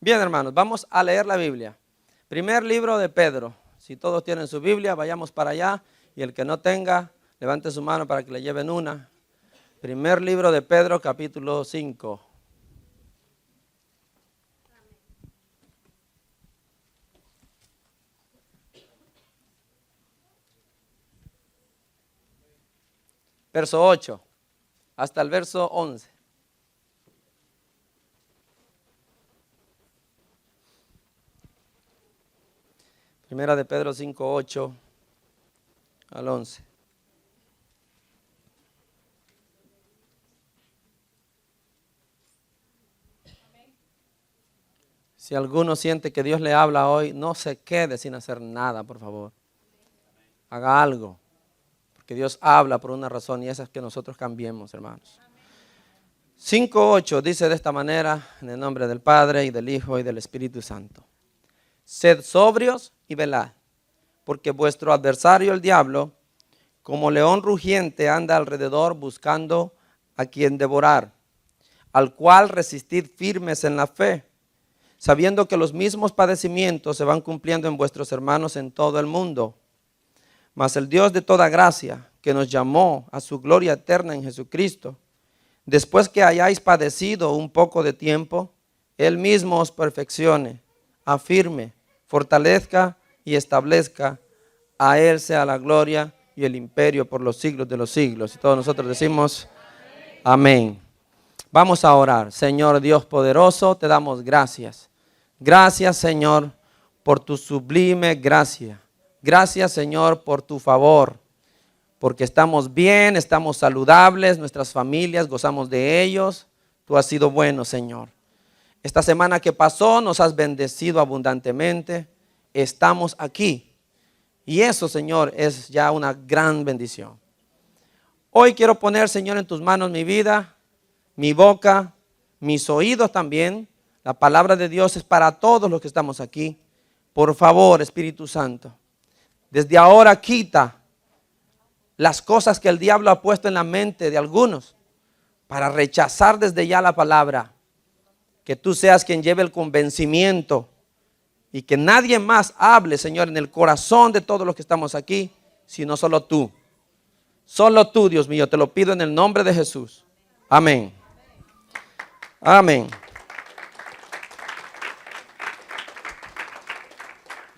Bien, hermanos, vamos a leer la Biblia. Primer libro de Pedro. Si todos tienen su Biblia, vayamos para allá. Y el que no tenga, levante su mano para que le lleven una. Primer libro de Pedro, capítulo 5. Verso 8 hasta el verso 11. Primera de Pedro 5, 8 al 11. Si alguno siente que Dios le habla hoy, no se quede sin hacer nada, por favor. Haga algo, porque Dios habla por una razón y esa es que nosotros cambiemos, hermanos. 5:8 dice de esta manera, en el nombre del Padre y del Hijo y del Espíritu Santo. Sed sobrios y velad, porque vuestro adversario el diablo, como león rugiente, anda alrededor buscando a quien devorar, al cual resistid firmes en la fe, sabiendo que los mismos padecimientos se van cumpliendo en vuestros hermanos en todo el mundo. Mas el Dios de toda gracia, que nos llamó a su gloria eterna en Jesucristo, después que hayáis padecido un poco de tiempo, Él mismo os perfeccione, afirme, fortalezca y establezca. A Él sea la gloria y el imperio por los siglos de los siglos. Y todos nosotros decimos amén. Vamos a orar. Señor Dios poderoso, te damos gracias. Gracias, Señor, por tu sublime gracia. Gracias, Señor, por tu favor. Porque estamos bien, estamos saludables, nuestras familias gozamos de ellos. Tú has sido bueno, Señor. Esta semana que pasó nos has bendecido abundantemente. Estamos aquí. Y eso, Señor, es ya una gran bendición. Hoy quiero poner, Señor, en tus manos mi vida, mi boca, mis oídos también. La palabra de Dios es para todos los que estamos aquí. Por favor, Espíritu Santo, desde ahora quita las cosas que el diablo ha puesto en la mente de algunos para rechazar desde ya la palabra. Que tú seas quien lleve el convencimiento y que nadie más hable, Señor, en el corazón de todos los que estamos aquí, sino solo tú. Solo tú, Dios mío, te lo pido en el nombre de Jesús. Amén. Amén.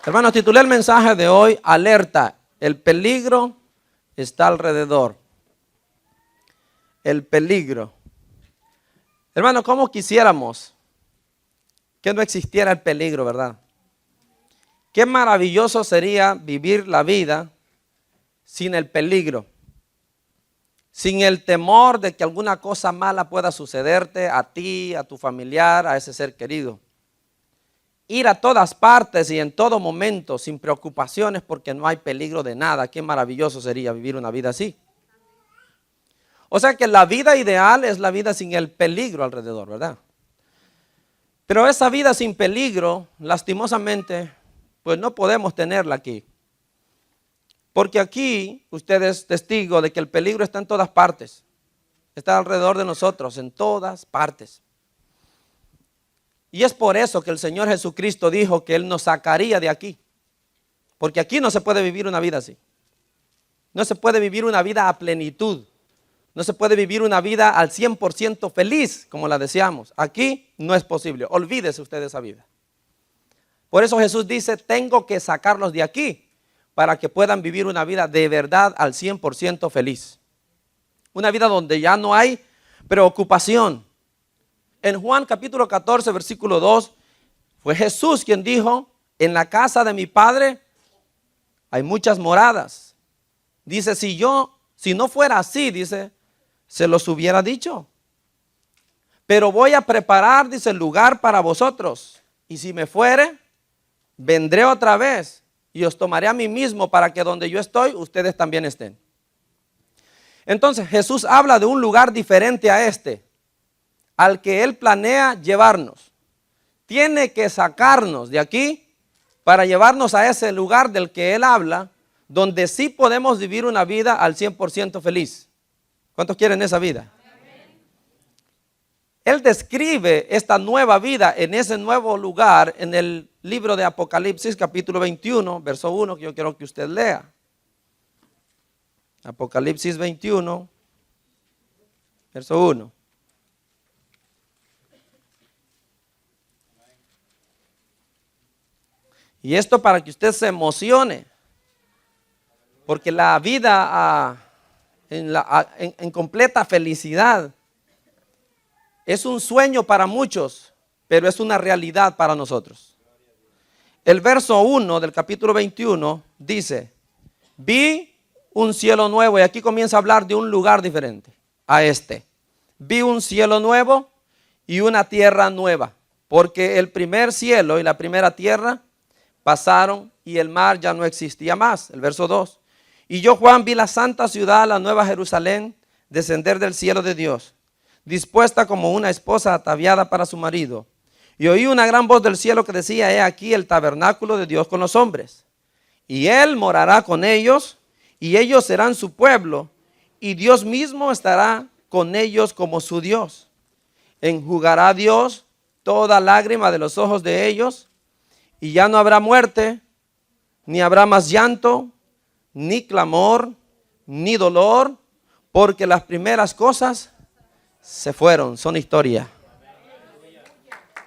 Hermanos, titulé el mensaje de hoy, alerta, el peligro está alrededor. El peligro. Hermano, ¿cómo quisiéramos que no existiera el peligro, verdad? Qué maravilloso sería vivir la vida sin el peligro, sin el temor de que alguna cosa mala pueda sucederte a ti, a tu familiar, a ese ser querido. Ir a todas partes y en todo momento sin preocupaciones porque no hay peligro de nada. Qué maravilloso sería vivir una vida así. O sea que la vida ideal es la vida sin el peligro alrededor, ¿verdad? Pero esa vida sin peligro, lastimosamente, pues no podemos tenerla aquí. Porque aquí usted es testigo de que el peligro está en todas partes. Está alrededor de nosotros, en todas partes. Y es por eso que el Señor Jesucristo dijo que Él nos sacaría de aquí. Porque aquí no se puede vivir una vida así. No se puede vivir una vida a plenitud. No se puede vivir una vida al 100% feliz como la deseamos. Aquí no es posible. Olvídese usted de esa vida. Por eso Jesús dice, tengo que sacarlos de aquí para que puedan vivir una vida de verdad al 100% feliz. Una vida donde ya no hay preocupación. En Juan capítulo 14, versículo 2, fue Jesús quien dijo, en la casa de mi Padre hay muchas moradas. Dice, si no fuera así, dice, se los hubiera dicho. Pero voy a preparar, dice, el lugar para vosotros. Y si me fuere, vendré otra vez y os tomaré a mí mismo para que donde yo estoy, ustedes también estén. Entonces Jesús habla de un lugar diferente a este, al que Él planea llevarnos. Tiene que sacarnos de aquí para llevarnos a ese lugar del que Él habla, donde sí podemos vivir una vida al 100% feliz. ¿Cuántos quieren esa vida? Él describe esta nueva vida en ese nuevo lugar en el libro de Apocalipsis, capítulo 21, verso 1, que yo quiero que usted lea. Apocalipsis 21, verso 1. Y esto para que usted se emocione, porque la vida en completa felicidad es un sueño para muchos, pero es una realidad para nosotros. El verso 1 del capítulo 21 dice: vi un cielo nuevo, y aquí comienza a hablar de un lugar diferente a este. Vi un cielo nuevo y una tierra nueva, porque el primer cielo y la primera tierra pasaron y el mar ya no existía más. El verso 2. Y yo, Juan, vi la santa ciudad, la nueva Jerusalén, descender del cielo de Dios, dispuesta como una esposa ataviada para su marido. Y oí una gran voz del cielo que decía: he aquí el tabernáculo de Dios con los hombres, y Él morará con ellos, y ellos serán su pueblo, y Dios mismo estará con ellos como su Dios. Enjugará Dios toda lágrima de los ojos de ellos, y ya no habrá muerte, ni habrá más llanto, ni clamor, ni dolor, porque las primeras cosas se fueron, son historia.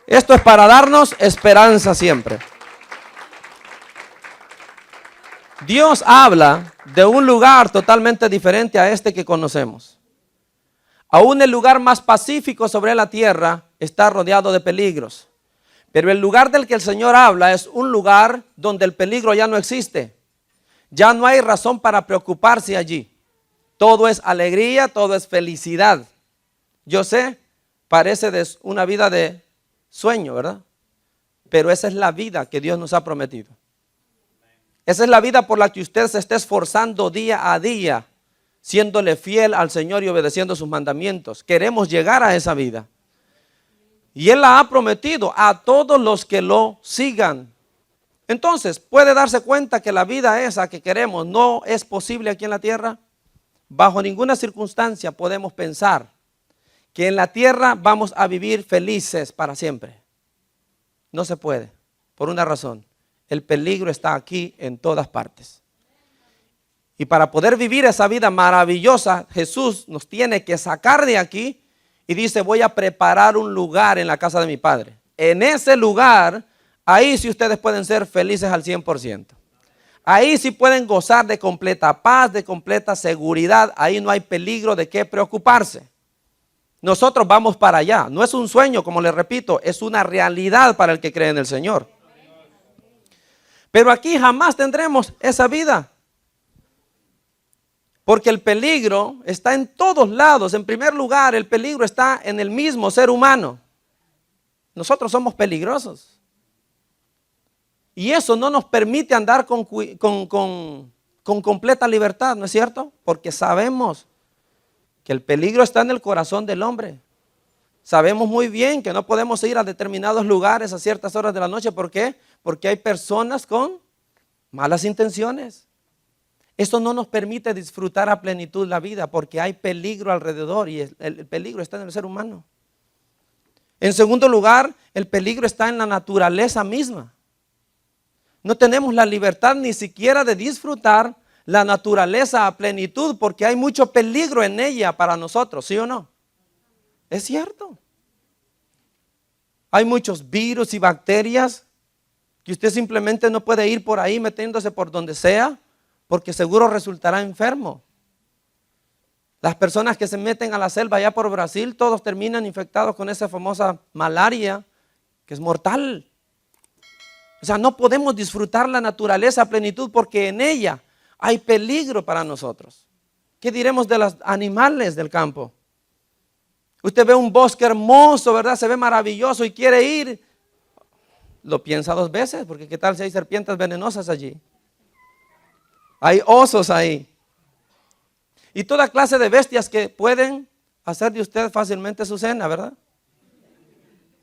Esto es para darnos esperanza siempre. Dios habla de un lugar totalmente diferente a este que conocemos. Aún el lugar más pacífico sobre la tierra está rodeado de peligros. Pero el lugar del que el Señor habla es un lugar donde el peligro ya no existe. Ya no hay razón para preocuparse allí. Todo es alegría, todo es felicidad. Yo sé, parece una vida de sueño, ¿verdad? Pero esa es la vida que Dios nos ha prometido. Esa es la vida por la que usted se está esforzando día a día, siéndole fiel al Señor y obedeciendo sus mandamientos. Queremos llegar a esa vida. Y Él la ha prometido a todos los que lo sigan. Entonces, ¿puede darse cuenta que la vida esa que queremos no es posible aquí en la tierra? Bajo ninguna circunstancia podemos pensar que en la tierra vamos a vivir felices para siempre. No se puede, por una razón. El peligro está aquí en todas partes. Y para poder vivir esa vida maravillosa, Jesús nos tiene que sacar de aquí. Y dice: voy a preparar un lugar en la casa de mi Padre. En ese lugar, ahí sí ustedes pueden ser felices al 100%. Ahí sí pueden gozar de completa paz, de completa seguridad. Ahí no hay peligro de qué preocuparse. Nosotros vamos para allá. No es un sueño, como les repito, es una realidad para el que cree en el Señor. Pero aquí jamás tendremos esa vida. Porque el peligro está en todos lados. En primer lugar, el peligro está en el mismo ser humano. Nosotros somos peligrosos. Y eso no nos permite andar con completa libertad, ¿no es cierto? Porque sabemos que el peligro está en el corazón del hombre. Sabemos muy bien que no podemos ir a determinados lugares a ciertas horas de la noche. ¿Por qué? Porque hay personas con malas intenciones. Esto no nos permite disfrutar a plenitud la vida porque hay peligro alrededor y el peligro está en el ser humano. En segundo lugar, el peligro está en la naturaleza misma. No tenemos la libertad ni siquiera de disfrutar la naturaleza a plenitud porque hay mucho peligro en ella para nosotros, ¿sí o no? Es cierto. Hay muchos virus y bacterias que usted simplemente no puede ir por ahí metiéndose por donde sea, porque seguro resultará enfermo. Las personas que se meten a la selva allá por Brasil, todos terminan infectados con esa famosa malaria que es mortal. O sea, no podemos disfrutar la naturaleza a plenitud porque en ella hay peligro para nosotros. ¿Qué diremos de los animales del campo? Usted ve un bosque hermoso, ¿verdad? Se ve maravilloso y quiere ir. Lo piensa dos veces, porque ¿qué tal si hay serpientes venenosas allí? Hay osos ahí. Y toda clase de bestias que pueden hacer de usted fácilmente su cena, ¿verdad?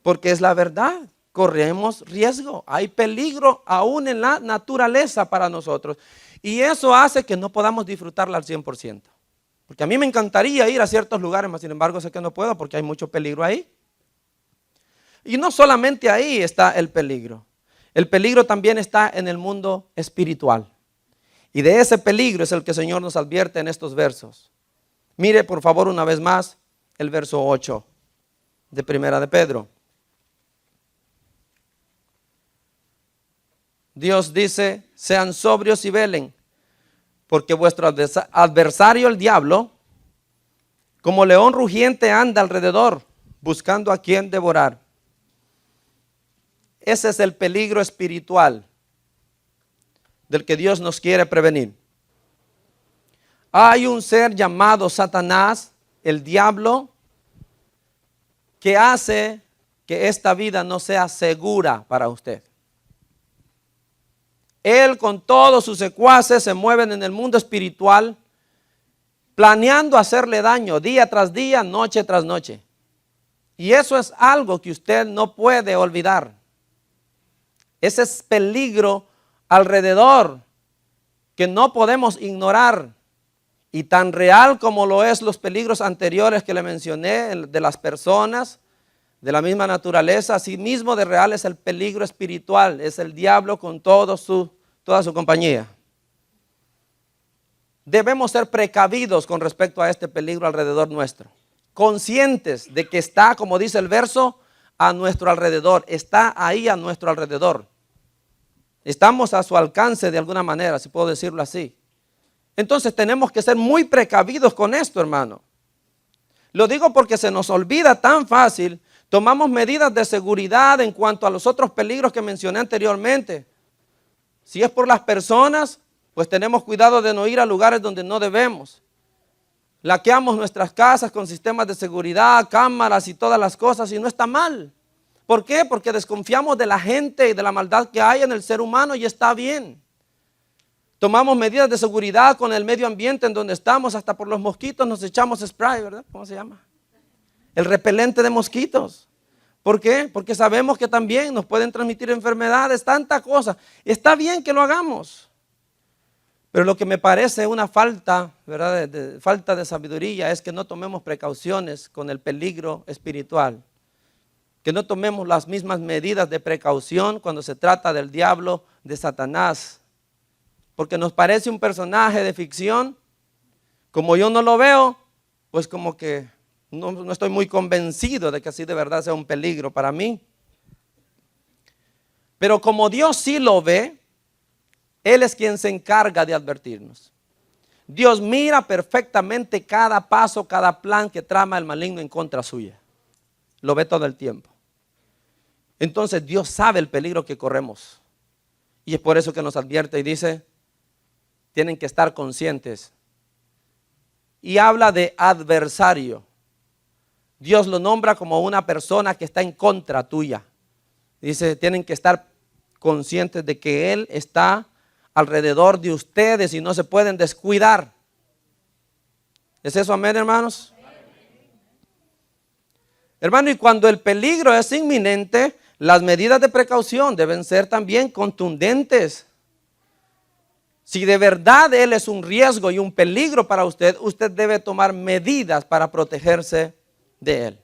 Porque es la verdad. Corremos riesgo. Hay peligro aún en la naturaleza para nosotros. Y eso hace que no podamos disfrutarla al 100%. Porque a mí me encantaría ir a ciertos lugares, mas sin embargo sé que no puedo porque hay mucho peligro ahí. Y no solamente ahí está el peligro. El peligro también está en el mundo espiritual. Y de ese peligro es el que el Señor nos advierte en estos versos. Mire por favor una vez más el verso 8 de Primera de Pedro. Dios dice, sean sobrios y velen, porque vuestro adversario el diablo, como león rugiente anda alrededor, buscando a quien devorar. Ese es el peligro espiritual del que Dios nos quiere prevenir. Hay un ser llamado Satanás, el diablo, que hace que esta vida no sea segura para usted. Él con todos sus secuaces se mueven en el mundo espiritual, planeando hacerle daño día tras día, noche tras noche. Y eso es algo que usted no puede olvidar. Ese es peligro alrededor que no podemos ignorar. Y tan real como lo es los peligros anteriores que le mencioné, de las personas, de la misma naturaleza, así mismo de real es el peligro espiritual, es el diablo con toda su compañía. Debemos ser precavidos con respecto a este peligro alrededor nuestro, conscientes de que está, como dice el verso, a nuestro alrededor, está ahí a nuestro alrededor. Estamos a su alcance de alguna manera, si puedo decirlo así. Entonces tenemos que ser muy precavidos con esto, hermano. Lo digo porque se nos olvida tan fácil. Tomamos medidas de seguridad en cuanto a los otros peligros que mencioné anteriormente. Si es por las personas, pues tenemos cuidado de no ir a lugares donde no debemos. Laqueamos nuestras casas con sistemas de seguridad, cámaras y todas las cosas, y no está mal. ¿Por qué? Porque desconfiamos de la gente y de la maldad que hay en el ser humano, y está bien. Tomamos medidas de seguridad con el medio ambiente en donde estamos, hasta por los mosquitos nos echamos spray, ¿verdad? ¿Cómo se llama? El repelente de mosquitos. ¿Por qué? Porque sabemos que también nos pueden transmitir enfermedades, tanta cosa. Está bien que lo hagamos. Pero lo que me parece una falta, ¿verdad? Falta de sabiduría es que no tomemos precauciones con el peligro espiritual. Que no tomemos las mismas medidas de precaución cuando se trata del diablo, de Satanás. Porque nos parece un personaje de ficción. Como yo no lo veo, pues como que no estoy muy convencido de que así de verdad sea un peligro para mí. Pero como Dios sí lo ve, Él es quien se encarga de advertirnos. Dios mira perfectamente cada paso, cada plan que trama el maligno en contra suya. Lo ve todo el tiempo. Entonces Dios sabe el peligro que corremos. Y es por eso que nos advierte y dice, tienen que estar conscientes. Y habla de adversario. Dios lo nombra como una persona que está en contra tuya. Dice, tienen que estar conscientes de que Él está alrededor de ustedes y no se pueden descuidar. ¿Es eso amén, hermanos? Hermano, y cuando el peligro es inminente, las medidas de precaución deben ser también contundentes. Si de verdad Él es un riesgo y un peligro para usted, usted debe tomar medidas para protegerse de Él.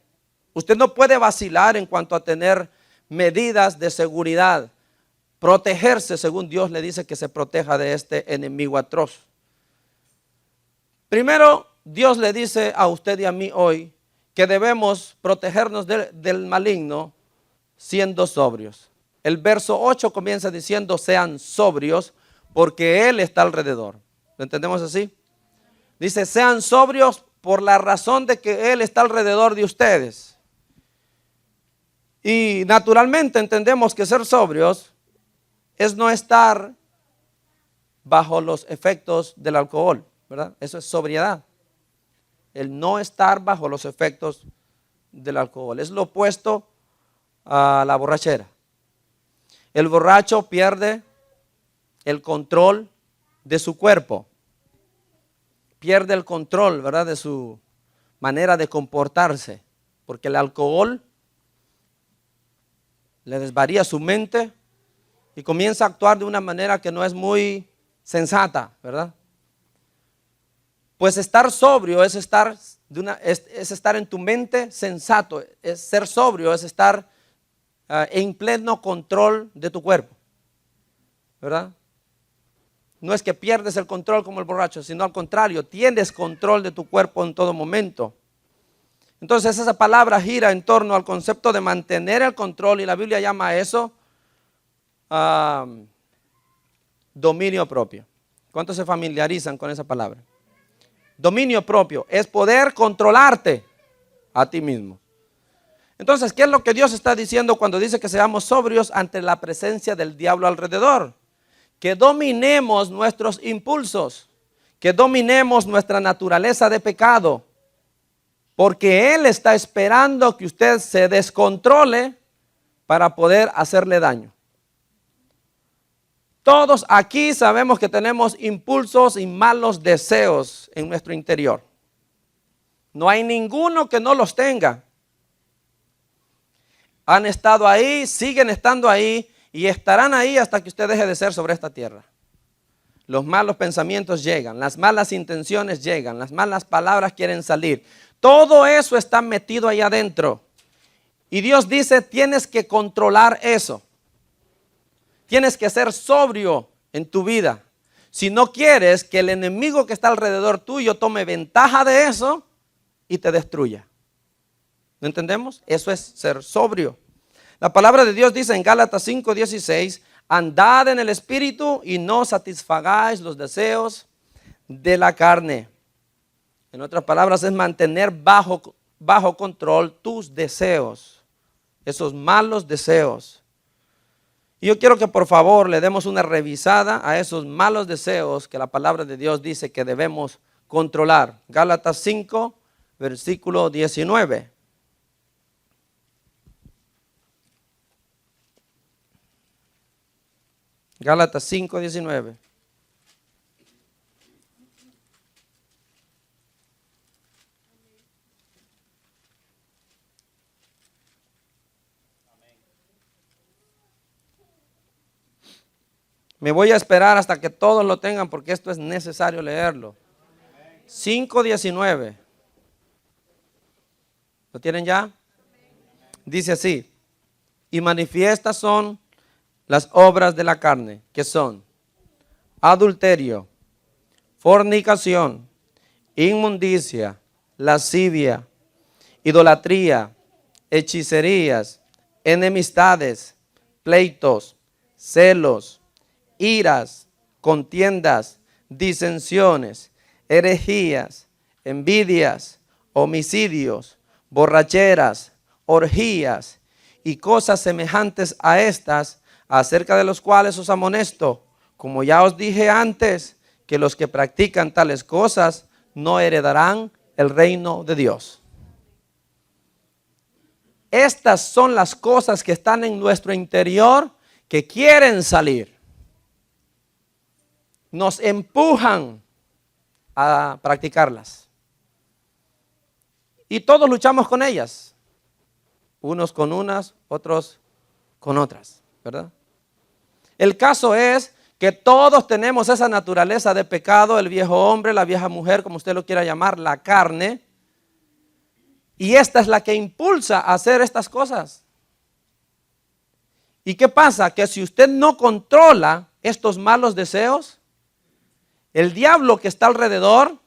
Usted no puede vacilar en cuanto a tener medidas de seguridad. Protegerse, según Dios le dice que se proteja de este enemigo atroz. Primero, Dios le dice a usted y a mí hoy que debemos protegernos del maligno siendo sobrios. El verso 8 comienza diciendo, sean sobrios porque Él está alrededor. ¿Lo entendemos así? Dice, sean sobrios por la razón de que Él está alrededor de ustedes. Y naturalmente entendemos que ser sobrios es no estar bajo los efectos del alcohol, ¿verdad? Eso es sobriedad. El no estar bajo los efectos del alcohol. Es lo opuesto a la borrachera. El borracho pierde el control de su cuerpo. Pierde el control, ¿verdad? De su manera de comportarse. Porque el alcohol le desvaría su mente y comienza a actuar de una manera que no es muy sensata, ¿verdad? Pues estar sobrio es estar en tu mente sensato, es ser sobrio, es estar en pleno control de tu cuerpo, ¿verdad? No es que pierdes el control como el borracho, sino al contrario, tienes control de tu cuerpo en todo momento. Entonces esa palabra gira en torno al concepto de mantener el control, y la Biblia llama a eso dominio propio. ¿Cuántos se familiarizan con esa palabra? Dominio propio es poder controlarte a ti mismo. Entonces, ¿qué es lo que Dios está diciendo cuando dice que seamos sobrios ante la presencia del diablo alrededor? Que dominemos nuestros impulsos, que dominemos nuestra naturaleza de pecado, porque Él está esperando que usted se descontrole para poder hacerle daño. Todos aquí sabemos que tenemos impulsos y malos deseos en nuestro interior. No hay ninguno que no los tenga. Han estado ahí, siguen estando ahí y estarán ahí hasta que usted deje de ser sobre esta tierra. Los malos pensamientos llegan, las malas intenciones llegan, las malas palabras quieren salir. Todo eso está metido ahí adentro. Y Dios dice, tienes que controlar eso. Tienes que ser sobrio en tu vida. Si no quieres que el enemigo que está alrededor tuyo tome ventaja de eso y te destruya. ¿No entendemos? Eso es ser sobrio. La palabra de Dios dice en Gálatas 5:16, andad en el espíritu y no satisfagáis los deseos de la carne. En otras palabras, es mantener bajo control tus deseos, esos malos deseos. Y yo quiero que por favor le demos una revisada a esos malos deseos que la palabra de Dios dice que debemos controlar. Gálatas 5, versículo 19. Gálatas 5, 19. Me voy a esperar hasta que todos lo tengan porque esto es necesario leerlo. 5:19. ¿Lo tienen ya? Dice así: y manifiestas son las obras de la carne, que son adulterio, fornicación, inmundicia, lascivia, idolatría, hechicerías, enemistades, pleitos, celos, iras, contiendas, disensiones, herejías, envidias, homicidios, borracheras, orgías y cosas semejantes a estas, acerca de los cuales os amonesto, como ya os dije antes, que los que practican tales cosas no heredarán el reino de Dios. Estas son las cosas que están en nuestro interior que quieren salir. Nos empujan a practicarlas. Y todos luchamos con ellas. Unos con unas, otros con otras, ¿verdad? El caso es que todos tenemos esa naturaleza de pecado, el viejo hombre, la vieja mujer, como usted lo quiera llamar, la carne. Y esta es la que impulsa a hacer estas cosas. ¿Y qué pasa? Que si usted no controla estos malos deseos, el diablo que está alrededor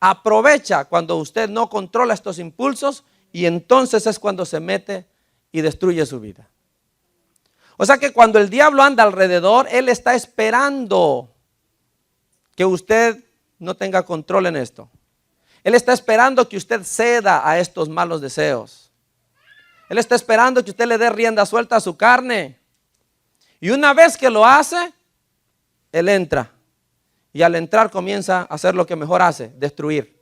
aprovecha cuando usted no controla estos impulsos y entonces es cuando se mete y destruye su vida. O sea que cuando el diablo anda alrededor, él está esperando que usted no tenga control en esto. Él está esperando que usted ceda a estos malos deseos. Él está esperando que usted le dé rienda suelta a su carne. Y una vez que lo hace, él entra. Y al entrar comienza a hacer lo que mejor hace, destruir.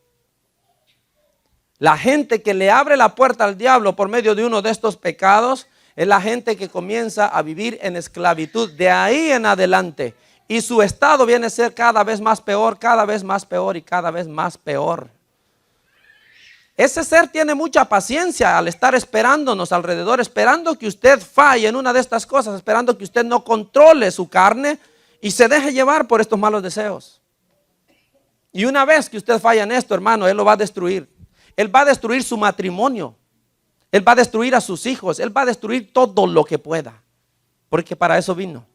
La gente que le abre la puerta al diablo por medio de uno de estos pecados es la gente que comienza a vivir en esclavitud de ahí en adelante. Y su estado viene a ser cada vez más peor, cada vez más peor y cada vez más peor. Ese ser tiene mucha paciencia al estar esperándonos alrededor, esperando que usted falle en una de estas cosas, esperando que usted no controle su carne y se deje llevar por estos malos deseos. Y una vez que usted falla en esto, hermano, él lo va a destruir. Él va a destruir su matrimonio. Él va a destruir a sus hijos. Él va a destruir todo lo que pueda. Porque para eso vino.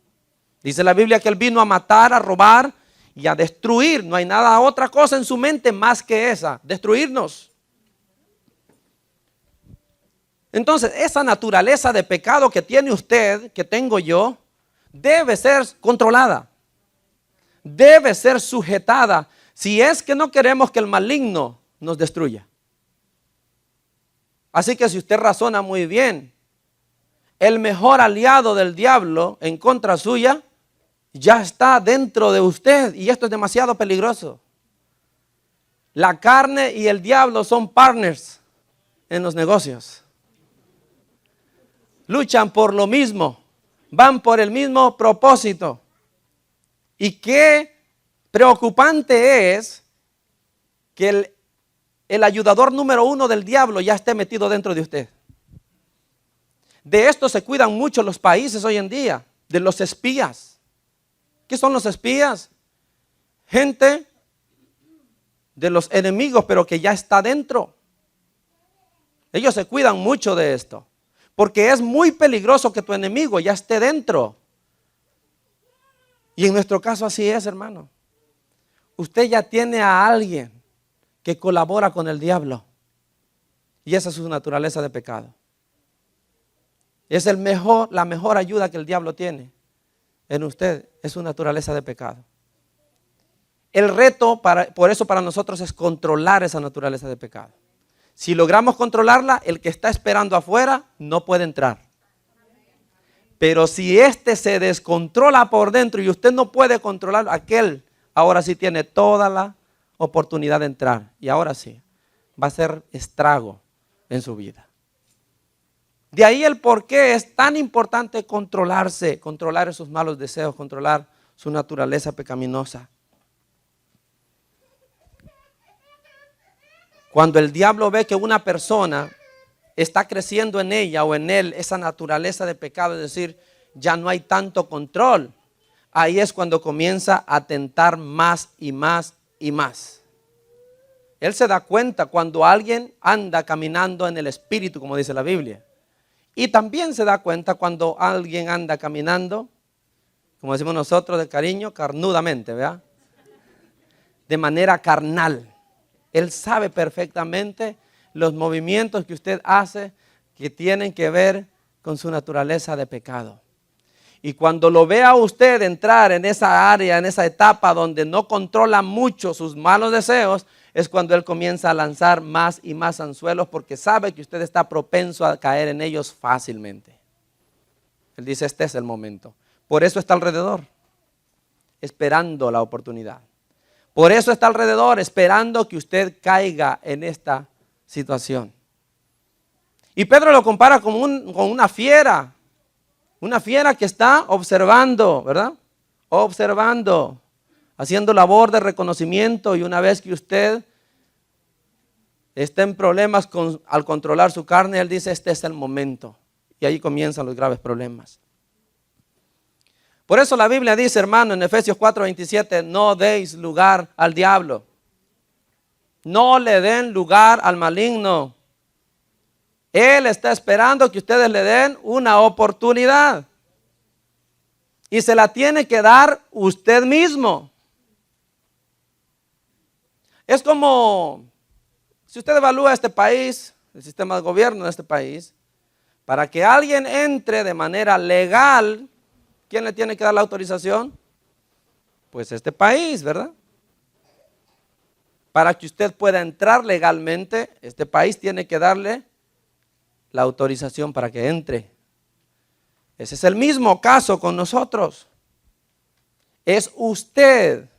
Dice la Biblia que Él vino a matar, a robar y a destruir. No hay nada, otra cosa en su mente más que esa. Destruirnos. Entonces, esa naturaleza de pecado que tiene usted, que tengo yo, debe ser controlada. Debe ser sujetada. Si es que no queremos que el maligno nos destruya. Así que si usted razona muy bien, el mejor aliado del diablo en contra suya ya está dentro de usted, y esto es demasiado peligroso. La carne y el diablo son partners en los negocios. Luchan por lo mismo, van por el mismo propósito. Y qué preocupante es que el ayudador número uno del diablo ya esté metido dentro de usted. De esto se cuidan mucho los países hoy en día, de los espías. ¿Qué son los espías? Gente de los enemigos, pero que ya está dentro. Ellos se cuidan mucho de esto, porque es muy peligroso que tu enemigo ya esté dentro. Y en nuestro caso así es, hermano. Usted ya tiene a alguien que colabora con el diablo. Y esa es su naturaleza de pecado. Es la mejor ayuda que el diablo tiene en usted, es su naturaleza de pecado. El reto por eso para nosotros es controlar esa naturaleza de pecado. Si logramos controlarla, el que está esperando afuera no puede entrar. Pero si este se descontrola por dentro y usted no puede controlarlo, aquel ahora sí tiene toda la oportunidad de entrar. Y ahora sí, va a ser estrago en su vida. De ahí el por qué es tan importante controlarse, controlar esos malos deseos, controlar su naturaleza pecaminosa. Cuando el diablo ve que una persona está creciendo en ella o en él esa naturaleza de pecado, es decir, ya no hay tanto control, ahí es cuando comienza a tentar más y más y más. Él se da cuenta cuando alguien anda caminando en el espíritu, como dice la Biblia. Y también se da cuenta cuando alguien anda caminando, como decimos nosotros de cariño, carnudamente, ¿verdad? De manera carnal. Él sabe perfectamente los movimientos que usted hace que tienen que ver con su naturaleza de pecado. Y cuando lo vea usted entrar en esa área, en esa etapa donde no controla mucho sus malos deseos, es cuando él comienza a lanzar más y más anzuelos porque sabe que usted está propenso a caer en ellos fácilmente. Él dice, este es el momento. Por eso está alrededor, esperando la oportunidad. Por eso está alrededor, esperando que usted caiga en esta situación. Y Pedro lo compara con una fiera que está observando, ¿verdad? Observando, haciendo labor de reconocimiento, y una vez que usted está en problemas al controlar su carne, él dice, este es el momento. Y ahí comienzan los graves problemas. Por eso la Biblia dice, hermano, en Efesios 4:27, no deis lugar al diablo. No le den lugar al maligno. Él está esperando que ustedes le den una oportunidad. Y se la tiene que dar usted mismo. Es como, si usted evalúa este país, el sistema de gobierno de este país, para que alguien entre de manera legal, ¿quién le tiene que dar la autorización? Pues este país, ¿verdad? Para que usted pueda entrar legalmente, este país tiene que darle la autorización para que entre. Ese es el mismo caso con nosotros. Es usted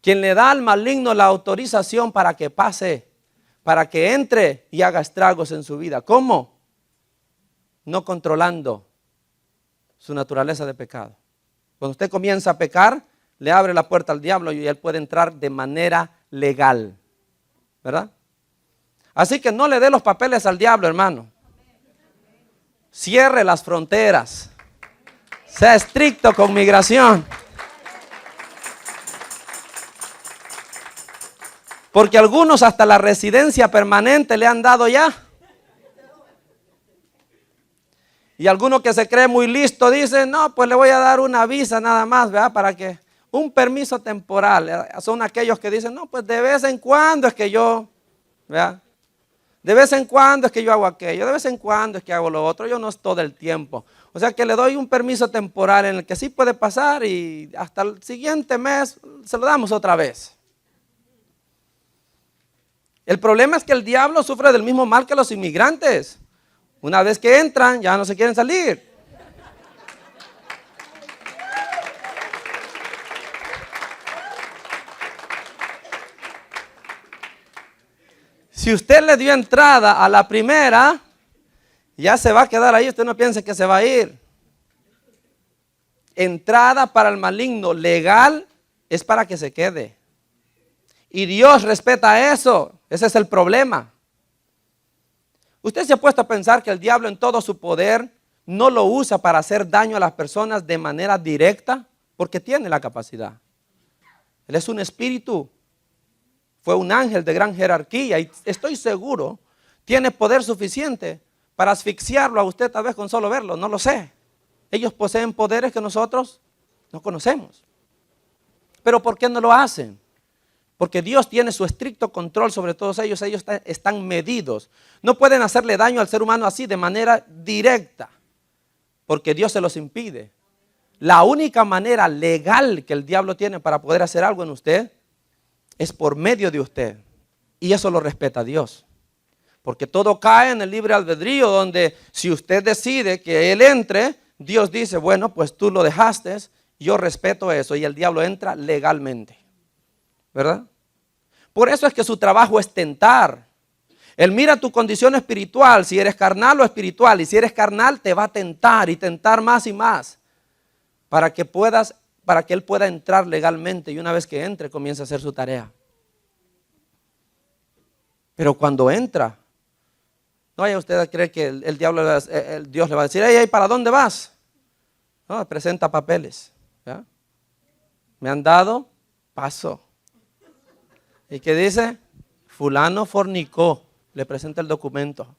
quien le da al maligno la autorización para que pase, para que entre y haga estragos en su vida. ¿Cómo? No controlando su naturaleza de pecado. Cuando usted comienza a pecar, le abre la puerta al diablo y él puede entrar de manera legal, ¿verdad? Así que no le dé los papeles al diablo, hermano. Cierre las fronteras. Sea estricto con migración. Porque algunos hasta la residencia permanente le han dado ya. Y alguno que se cree muy listo dice, no, pues le voy a dar una visa nada más, ¿verdad? Para que, un permiso temporal. Son aquellos que dicen, no, pues de vez en cuando es que yo, ¿verdad? De vez en cuando es que yo hago aquello, de vez en cuando es que hago lo otro, yo no es todo el tiempo. O sea que le doy un permiso temporal en el que sí puede pasar y hasta el siguiente mes se lo damos otra vez. El problema es que el diablo sufre del mismo mal que los inmigrantes. Una vez que entran, ya no se quieren salir. Si usted le dio entrada a la primera, ya se va a quedar ahí, usted no piense que se va a ir. Entrada para el maligno legal es para que se quede. Y Dios respeta eso, ese es el problema. Usted se ha puesto a pensar que el diablo en todo su poder no lo usa para hacer daño a las personas de manera directa, porque tiene la capacidad. Él es un espíritu, fue un ángel de gran jerarquía y estoy seguro, tiene poder suficiente para asfixiarlo a usted tal vez con solo verlo, no lo sé. Ellos poseen poderes que nosotros no conocemos. Pero ¿por qué no lo hacen? Porque Dios tiene su estricto control sobre todos ellos. Ellos están medidos. No pueden hacerle daño al ser humano así de manera directa, porque Dios se los impide. La única manera legal que el diablo tiene para poder hacer algo en usted es por medio de usted. Y eso lo respeta Dios. Porque todo cae en el libre albedrío, donde si usted decide que Él entre, Dios dice, bueno, pues tú lo dejaste, yo respeto eso. Y el diablo entra legalmente. ¿Verdad? Por eso es que su trabajo es tentar. Él mira tu condición espiritual, si eres carnal o espiritual, y si eres carnal te va a tentar y tentar más y más para que él pueda entrar legalmente y una vez que entre comience a hacer su tarea. Pero cuando entra, no vaya usted a creer que Dios le va a decir, hey, ¿para dónde vas? No, presenta papeles. ¿Ya? Me han dado paso. ¿Y qué dice? Fulano fornicó. Le presenta el documento.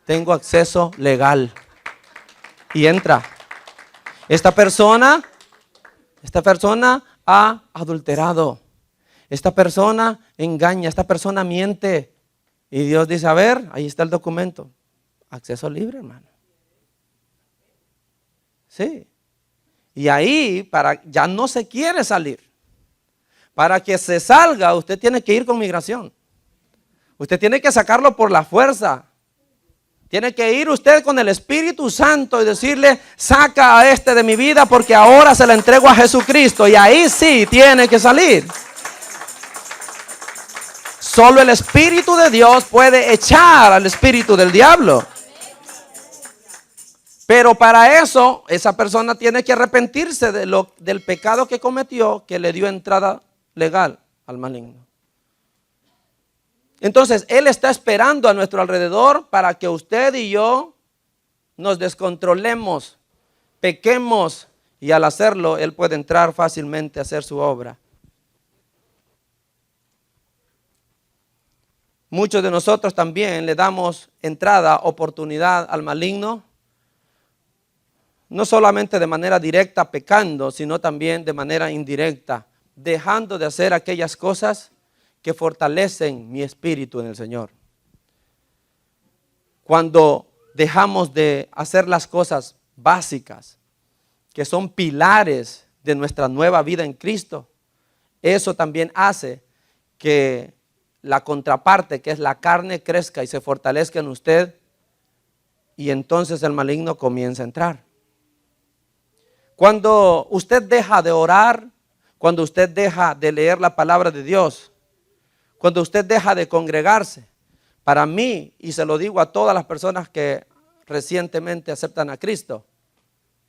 Tengo acceso legal. Y entra. Esta persona ha adulterado. Esta persona engaña. Esta persona miente. Y Dios dice, a ver, ahí está el documento. Acceso libre, hermano. Sí. Y ahí ya no se quiere salir. Para que se salga, usted tiene que ir con migración. Usted tiene que sacarlo por la fuerza. Tiene que ir usted con el Espíritu Santo y decirle, saca a este de mi vida porque ahora se la entrego a Jesucristo. Y ahí sí tiene que salir. Solo el Espíritu de Dios puede echar al espíritu del diablo. Pero para eso, esa persona tiene que arrepentirse del pecado que cometió, que le dio entrada legal al maligno. Entonces, Él está esperando a nuestro alrededor para que usted y yo nos descontrolemos, pequemos, y al hacerlo, Él puede entrar fácilmente a hacer su obra. Muchos de nosotros también le damos entrada, oportunidad al maligno, no solamente de manera directa pecando, sino también de manera indirecta, dejando de hacer aquellas cosas que fortalecen mi espíritu en el Señor. Cuando dejamos de hacer las cosas básicas, que son pilares de nuestra nueva vida en Cristo, eso también hace que la contraparte, que es la carne, crezca y se fortalezca en usted, y entonces el maligno comienza a entrar. Cuando usted deja de orar, cuando usted deja de leer la palabra de Dios, cuando usted deja de congregarse, para mí, y se lo digo a todas las personas que recientemente aceptan a Cristo,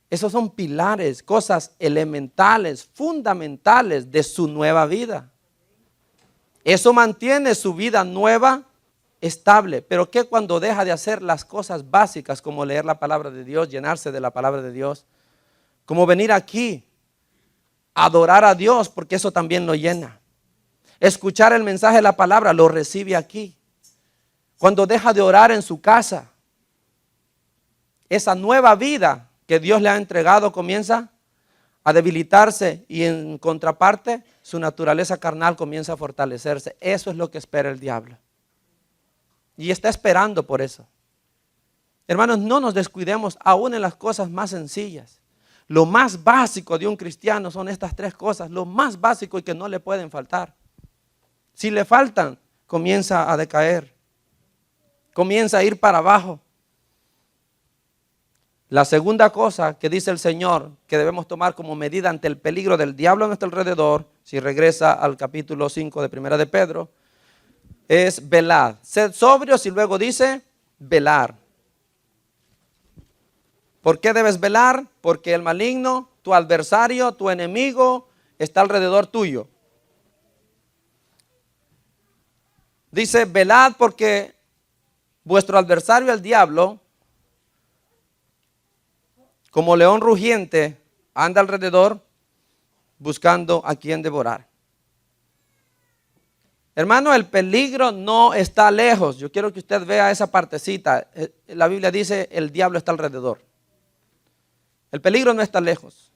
esos son pilares, cosas elementales, fundamentales de su nueva vida. Eso mantiene su vida nueva, estable. Pero ¿qué cuando deja de hacer las cosas básicas como leer la palabra de Dios, llenarse de la palabra de Dios? Como venir aquí, adorar a Dios, porque eso también lo llena. Escuchar el mensaje de la palabra, lo recibe aquí. Cuando deja de orar en su casa, esa nueva vida que Dios le ha entregado comienza a debilitarse y en contraparte su naturaleza carnal comienza a fortalecerse. Eso es lo que espera el diablo. Y está esperando por eso. Hermanos, no nos descuidemos aún en las cosas más sencillas. Lo más básico de un cristiano son estas tres cosas. Lo más básico y que no le pueden faltar. Si le faltan, comienza a decaer. Comienza a ir para abajo. La segunda cosa que dice el Señor que debemos tomar como medida ante el peligro del diablo a nuestro alrededor, si regresa al capítulo 5 de Primera de Pedro, es velad. Sed sobrios y luego dice velar. ¿Por qué debes velar? Porque el maligno, tu adversario, tu enemigo, está alrededor tuyo. Dice velad porque vuestro adversario, el diablo, como león rugiente, anda alrededor buscando a quien devorar. Hermano, el peligro no está lejos. Yo quiero que usted vea esa partecita. La Biblia dice, el diablo está alrededor. El peligro no está lejos.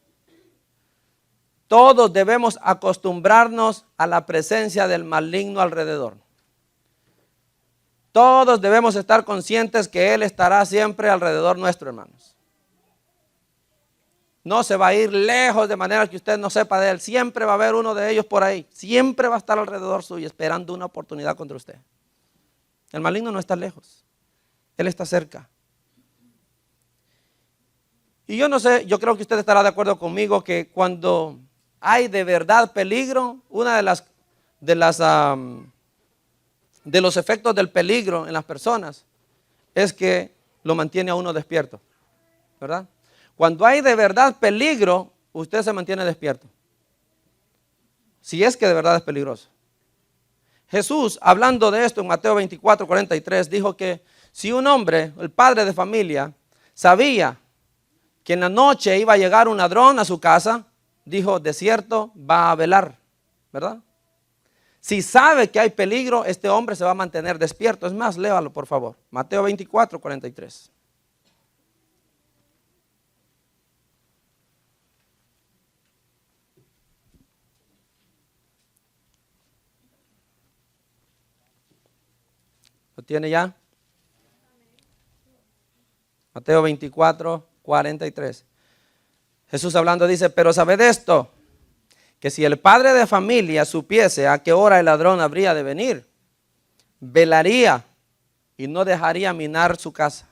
Todos debemos acostumbrarnos a la presencia del maligno alrededor. Todos debemos estar conscientes que Él estará siempre alrededor nuestro, hermanos. No se va a ir lejos de manera que usted no sepa de Él. Siempre va a haber uno de ellos por ahí. Siempre va a estar alrededor suyo esperando una oportunidad contra usted. El maligno no está lejos. Él está cerca. Y yo no sé, yo creo que usted estará de acuerdo conmigo que cuando hay de verdad peligro, una de los efectos del peligro en las personas es que lo mantiene a uno despierto, ¿verdad? Cuando hay de verdad peligro, usted se mantiene despierto. Si es que de verdad es peligroso. Jesús, hablando de esto en Mateo 24:43, dijo que si un hombre, el padre de familia, sabía que en la noche iba a llegar un ladrón a su casa, dijo, de cierto va a velar, ¿verdad? Si sabe que hay peligro, este hombre se va a mantener despierto. Es más, léalo por favor. Mateo 24:43. ¿Lo tiene ya? Mateo 24:43. Jesús hablando dice, pero sabed esto, que si el padre de familia supiese a qué hora el ladrón habría de venir, velaría y no dejaría minar su casa.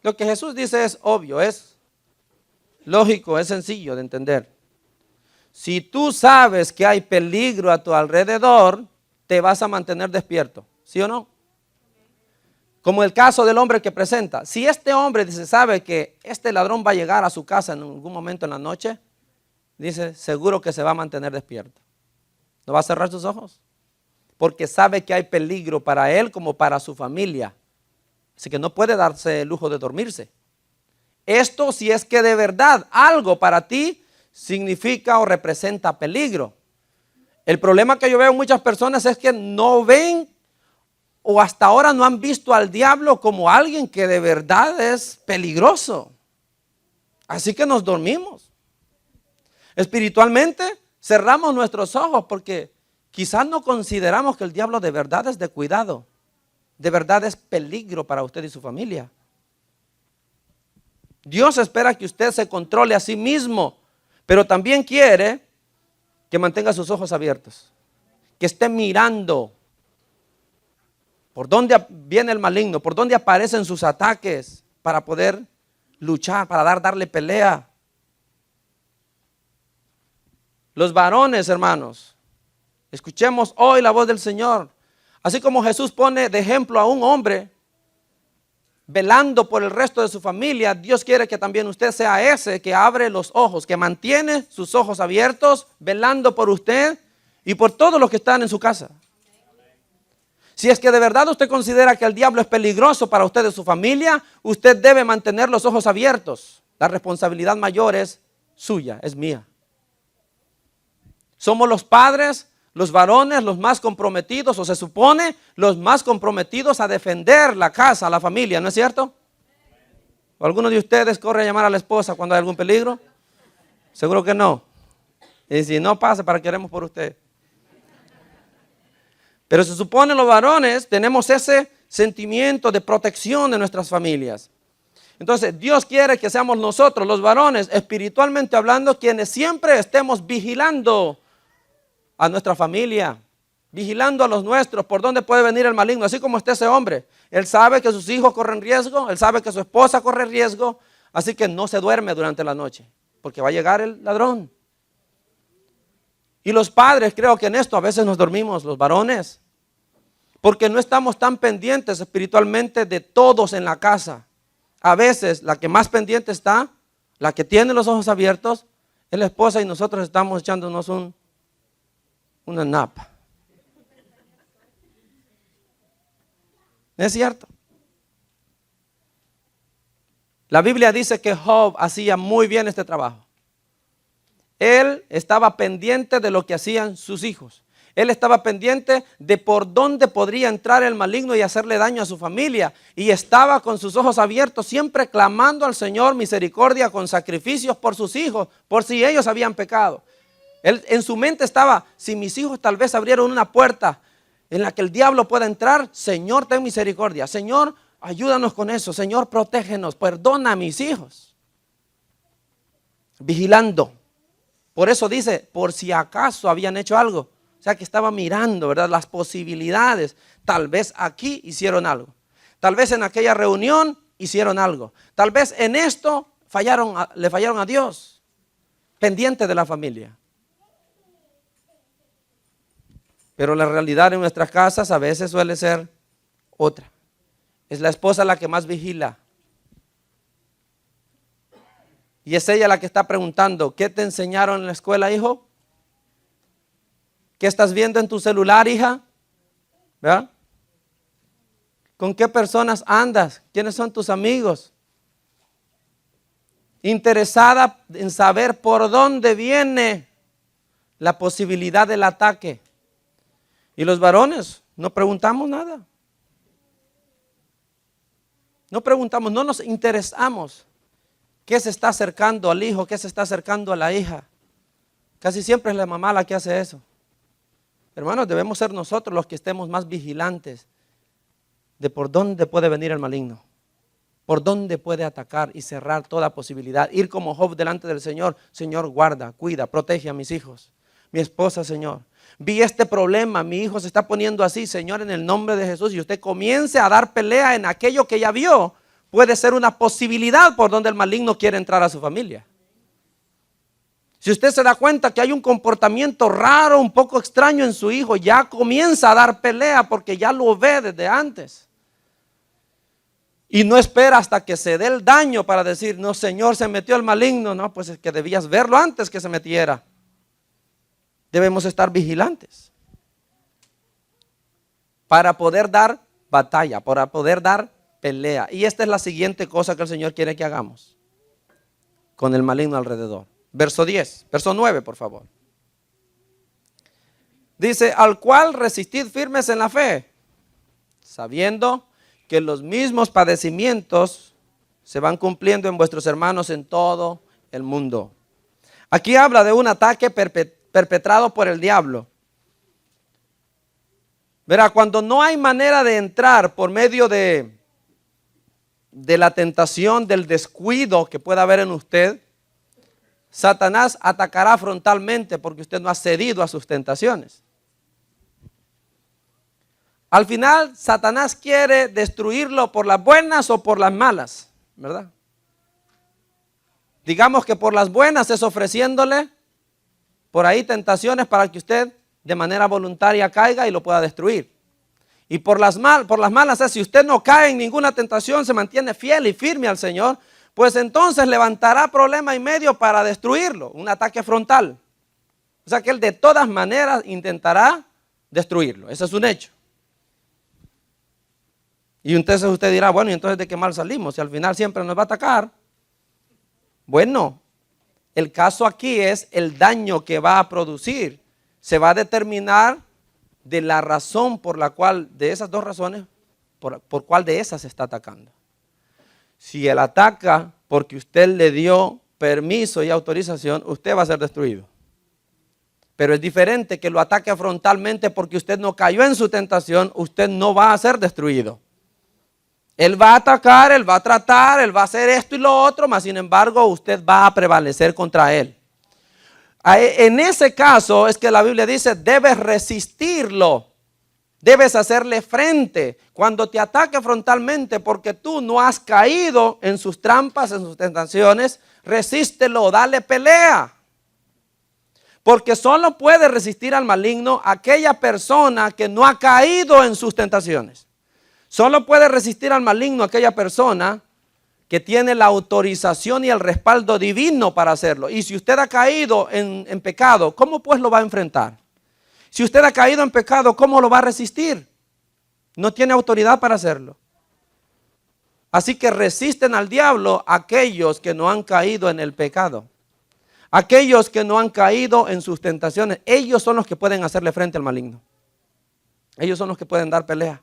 Lo que Jesús dice es obvio, es lógico, es sencillo de entender. Si tú sabes que hay peligro a tu alrededor, te vas a mantener despierto, ¿sí o no? Como el caso del hombre que presenta. Si este hombre dice, sabe que este ladrón va a llegar a su casa en algún momento en la noche, dice, seguro que se va a mantener despierto. ¿No va a cerrar sus ojos? Porque sabe que hay peligro para él como para su familia. Así que no puede darse el lujo de dormirse. Esto si es que de verdad algo para ti significa o representa peligro. El problema que yo veo en muchas personas es que no ven o hasta ahora no han visto al diablo como alguien que de verdad es peligroso. Así que nos dormimos. Espiritualmente cerramos nuestros ojos porque quizás no consideramos que el diablo de verdad es de cuidado. De verdad es peligro para usted y su familia. Dios espera que usted se controle a sí mismo, pero también quiere que mantenga sus ojos abiertos, que esté mirando por dónde viene el maligno, por dónde aparecen sus ataques para poder luchar, para darle pelea. Los varones, hermanos, escuchemos hoy la voz del Señor. Así como Jesús pone de ejemplo a un hombre velando por el resto de su familia, Dios quiere que también usted sea ese que abre los ojos, que mantiene sus ojos abiertos, velando por usted y por todos los que están en su casa. Si es que de verdad usted considera que el diablo es peligroso para usted y su familia, usted debe mantener los ojos abiertos. La responsabilidad mayor es suya, es mía. Somos los padres los varones los más comprometidos, o se supone los más comprometidos a defender la casa, la familia, ¿no es cierto? ¿O alguno de ustedes corre a llamar a la esposa cuando hay algún peligro? Seguro que no. Y si no, pase, para que oremos por usted. Pero se supone los varones tenemos ese sentimiento de protección de nuestras familias. Entonces Dios quiere que seamos nosotros los varones, espiritualmente hablando, quienes siempre estemos vigilando a nuestra familia, vigilando a los nuestros, por dónde puede venir el maligno, así como está ese hombre. Él sabe que sus hijos corren riesgo, él sabe que su esposa corre riesgo, así que no se duerme durante la noche, porque va a llegar el ladrón. Y los padres, creo que en esto a veces nos dormimos, los varones, porque no estamos tan pendientes espiritualmente de todos en la casa. A veces la que más pendiente está, la que tiene los ojos abiertos, es la esposa y nosotros estamos echándonos una napa. ¿Es cierto? La Biblia dice que Job hacía muy bien este trabajo. Él estaba pendiente de lo que hacían sus hijos. Él estaba pendiente de por dónde podría entrar el maligno y hacerle daño a su familia. Y estaba con sus ojos abiertos, siempre clamando al Señor misericordia con sacrificios por sus hijos, por si ellos habían pecado. Él en su mente estaba, si mis hijos tal vez abrieron una puerta en la que el diablo pueda entrar, Señor, ten misericordia. Señor, ayúdanos con eso. Señor, protégenos, perdona a mis hijos. Vigilando. Por eso dice, por si acaso habían hecho algo. O sea que estaba mirando, ¿verdad? Las posibilidades. Tal vez aquí hicieron algo. Tal vez en aquella reunión hicieron algo. Tal vez en esto le fallaron a Dios. Pendiente de la familia. Pero la realidad en nuestras casas a veces suele ser otra. Es la esposa la que más vigila. Y es ella la que está preguntando, ¿qué te enseñaron en la escuela, hijo? ¿Qué estás viendo en tu celular, hija? ¿Verdad? ¿Con qué personas andas? ¿Quiénes son tus amigos? Interesada en saber por dónde viene la posibilidad del ataque. Y los varones no preguntamos nada. No preguntamos, no nos interesamos. ¿Qué se está acercando al hijo? ¿Qué se está acercando a la hija? Casi siempre es la mamá la que hace eso. Hermanos, debemos ser nosotros los que estemos más vigilantes de por dónde puede venir el maligno, por dónde puede atacar y cerrar toda posibilidad. Ir como Job delante del Señor. Señor, guarda, cuida, protege a mis hijos, mi esposa, Señor. Vi este problema, mi hijo se está poniendo así, Señor, en el nombre de Jesús. Y usted comience a dar pelea en aquello que ya vio. Puede ser una posibilidad por donde el maligno quiere entrar a su familia. Si usted se da cuenta que hay un comportamiento raro, un poco extraño en su hijo, ya comienza a dar pelea porque ya lo ve desde antes. Y no espera hasta que se dé el daño para decir, no, Señor, se metió el maligno. No, pues es que debías verlo antes que se metiera. Debemos estar vigilantes para poder dar batalla, para poder dar pelea. Y esta es la siguiente cosa que el Señor quiere que hagamos con el maligno alrededor. Verso 10, verso 9, por favor. Dice, al cual resistid firmes en la fe, sabiendo que los mismos padecimientos se van cumpliendo en vuestros hermanos en todo el mundo. Aquí habla de un ataque perpetrado por el diablo. Verá, cuando no hay manera de entrar por medio de la tentación, del descuido que pueda haber en usted, Satanás atacará frontalmente porque usted no ha cedido a sus tentaciones. Al final, Satanás quiere destruirlo por las buenas o por las malas, ¿verdad? Digamos que por las buenas es ofreciéndole por ahí tentaciones para que usted de manera voluntaria caiga y lo pueda destruir. Y por las malas es, si usted no cae en ninguna tentación, se mantiene fiel y firme al Señor, pues entonces levantará problema y medio para destruirlo, un ataque frontal. O sea que él de todas maneras intentará destruirlo, ese es un hecho. Y entonces usted dirá, bueno, ¿y entonces de qué mal salimos? Si al final siempre nos va a atacar. Bueno, el caso aquí es el daño que va a producir se va a determinar de la razón por la cual, de esas dos razones, por cuál de esas se está atacando. Si él ataca porque usted le dio permiso y autorización, usted va a ser destruido. Pero es diferente que lo ataque frontalmente porque usted no cayó en su tentación, usted no va a ser destruido. Él va a atacar, él va a tratar, él va a hacer esto y lo otro, mas sin embargo usted va a prevalecer contra él. En ese caso es que la Biblia dice, debes resistirlo, debes hacerle frente cuando te ataque frontalmente porque tú no has caído en sus trampas, en sus tentaciones, resístelo, dale pelea. Porque solo puede resistir al maligno aquella persona que no ha caído en sus tentaciones. Solo puede resistir al maligno aquella persona que tiene la autorización y el respaldo divino para hacerlo. Y si usted ha caído en pecado, ¿cómo pues lo va a enfrentar? Si usted ha caído en pecado, ¿cómo lo va a resistir? No tiene autoridad para hacerlo. Así que resisten al diablo aquellos que no han caído en el pecado. Aquellos que no han caído en sus tentaciones, ellos son los que pueden hacerle frente al maligno. Ellos son los que pueden dar pelea.